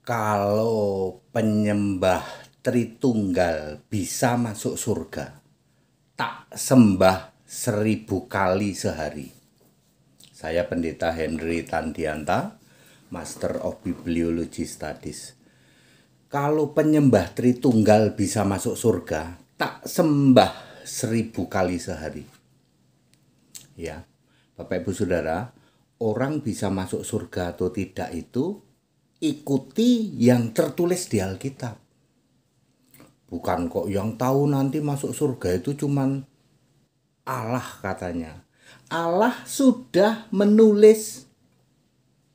Kalau penyembah Tritunggal bisa masuk surga, tak sembah 1000 kali sehari. Saya Pendeta Henry Tandianta, Master of Bibliology Studies. Kalau penyembah Tritunggal bisa masuk surga, tak sembah 1000 kali sehari. Ya, Bapak Ibu Saudara, orang bisa masuk surga atau tidak itu ikuti yang tertulis di Alkitab. Bukan kok yang tahu nanti masuk surga itu cuman Allah katanya. Allah sudah menulis,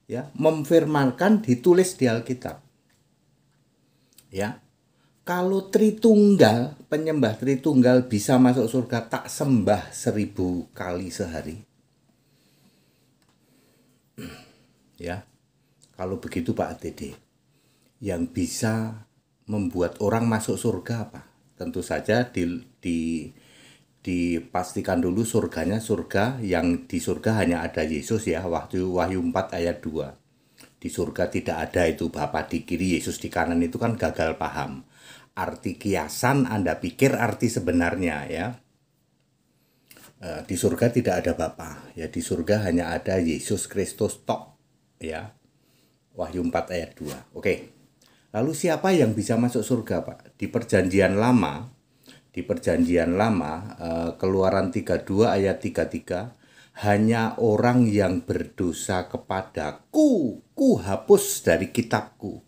ya, memfirmankan, ditulis di Alkitab. Ya. Kalau Tritunggal, penyembah Tritunggal bisa masuk surga tak sembah 1000 kali sehari. Ya. Kalau begitu Pak TD, yang bisa membuat orang masuk surga apa? Tentu saja dipastikan dulu surganya surga yang di surga hanya ada Yesus ya, Wahyu 4 ayat 2. Di surga tidak ada itu Bapa di kiri, Yesus di kanan, itu kan gagal paham. Arti kiasan Anda pikir arti sebenarnya ya. Di surga tidak ada Bapa, ya di surga hanya ada Yesus Kristus tok ya. Wahyu 4 ayat 2. Oke. Lalu siapa yang bisa masuk surga, Pak? Di Perjanjian Lama, Keluaran 32 ayat 33, hanya orang yang berdosa kepadaku, ku hapus dari kitabku.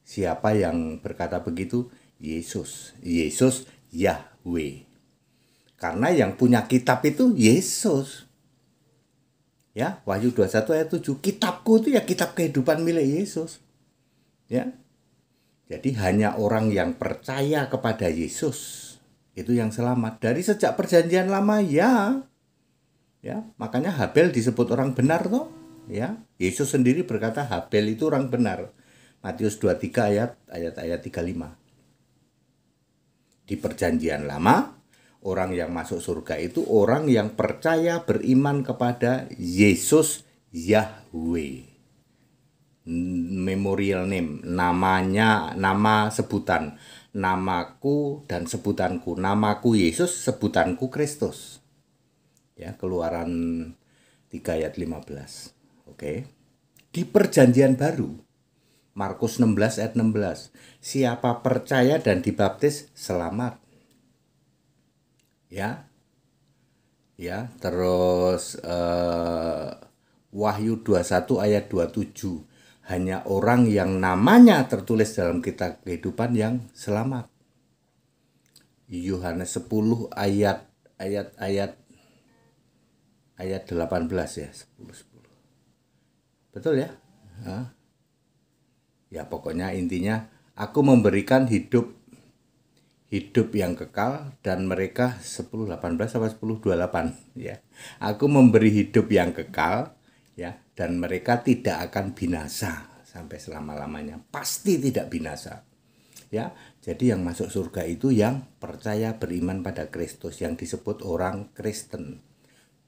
Siapa yang berkata begitu? Yesus. Yesus Yahweh. Karena yang punya kitab itu Yesus. Ya, Wahyu 21 ayat 7, kitabku itu ya kitab kehidupan milik Yesus. Ya. Jadi hanya orang yang percaya kepada Yesus itu yang selamat. Dari sejak Perjanjian Lama ya. Ya, makanya Habel disebut orang benar toh, ya. Yesus sendiri berkata Habel itu orang benar. Matius 23 ayat 35. Di Perjanjian Lama, orang yang masuk surga itu orang yang percaya beriman kepada Yesus Yahweh. Memorial name, namanya, nama sebutan, namaku dan sebutanku, namaku Yesus, sebutanku Kristus. Ya, Keluaran 3 ayat 15. Oke. Di Perjanjian Baru, Markus 16 ayat 16, siapa percaya dan dibaptis selamat. Ya. Ya, terus Wahyu 21 ayat 27, hanya orang yang namanya tertulis dalam kitab kehidupan yang selamat. Yohanes 10 ayat 18 ya, 10. Betul ya? Ya pokoknya intinya aku memberikan hidup yang kekal dan mereka 10:18 sampai 10:28 ya. Aku memberi hidup yang kekal ya, dan mereka tidak akan binasa sampai selama-lamanya. Pasti tidak binasa. Ya, jadi yang masuk surga itu yang percaya beriman pada Kristus, yang disebut orang Kristen.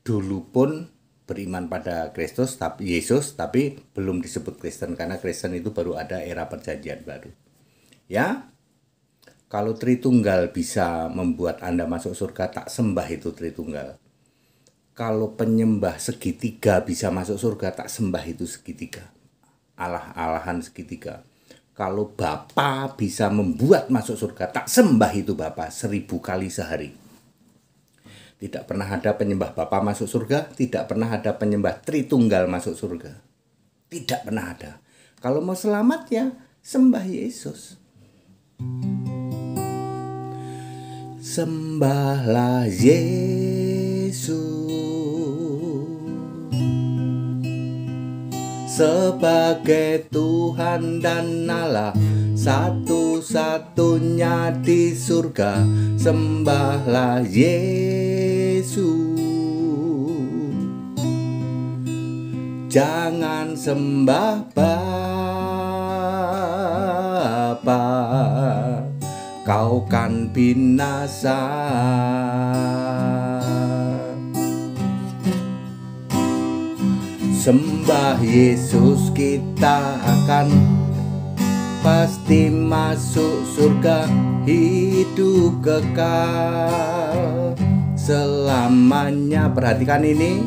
Dulu pun beriman pada Kristus, tapi Yesus, tapi belum disebut Kristen karena Kristen itu baru ada era Perjanjian Baru. Ya. Kalau Tritunggal bisa membuat Anda masuk surga, tak sembah itu Tritunggal. Kalau penyembah segitiga bisa masuk surga, tak sembah itu segitiga. Allah-alahan segitiga. Kalau Bapa bisa membuat masuk surga, tak sembah itu Bapa 1000 kali sehari. Tidak pernah ada penyembah Bapa masuk surga, tidak pernah ada penyembah Tritunggal masuk surga. Tidak pernah ada. Kalau mau selamat ya, sembah Yesus. Sembahlah Yesus sebagai Tuhan dan Allah satu-satunya di surga. Sembahlah Yesus, jangan sembah Bapa, kau kan binasa. Sembah Yesus, kita akan pasti masuk surga, hidup kekal selamanya. Perhatikan ini,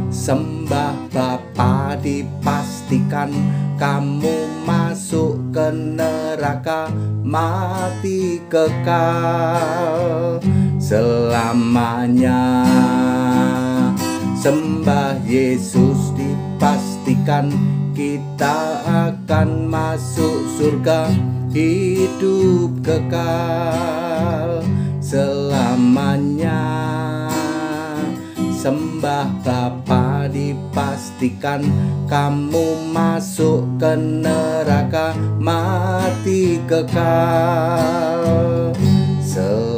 sembah Bapa dipastikan kamu masuk ke neraka, mati kekal selamanya. Sembah Yesus dipastikan kita akan masuk surga, hidup kekal selamanya. Sembah Bapa dipastikan kamu masuk ke neraka, mati kekal selamanya.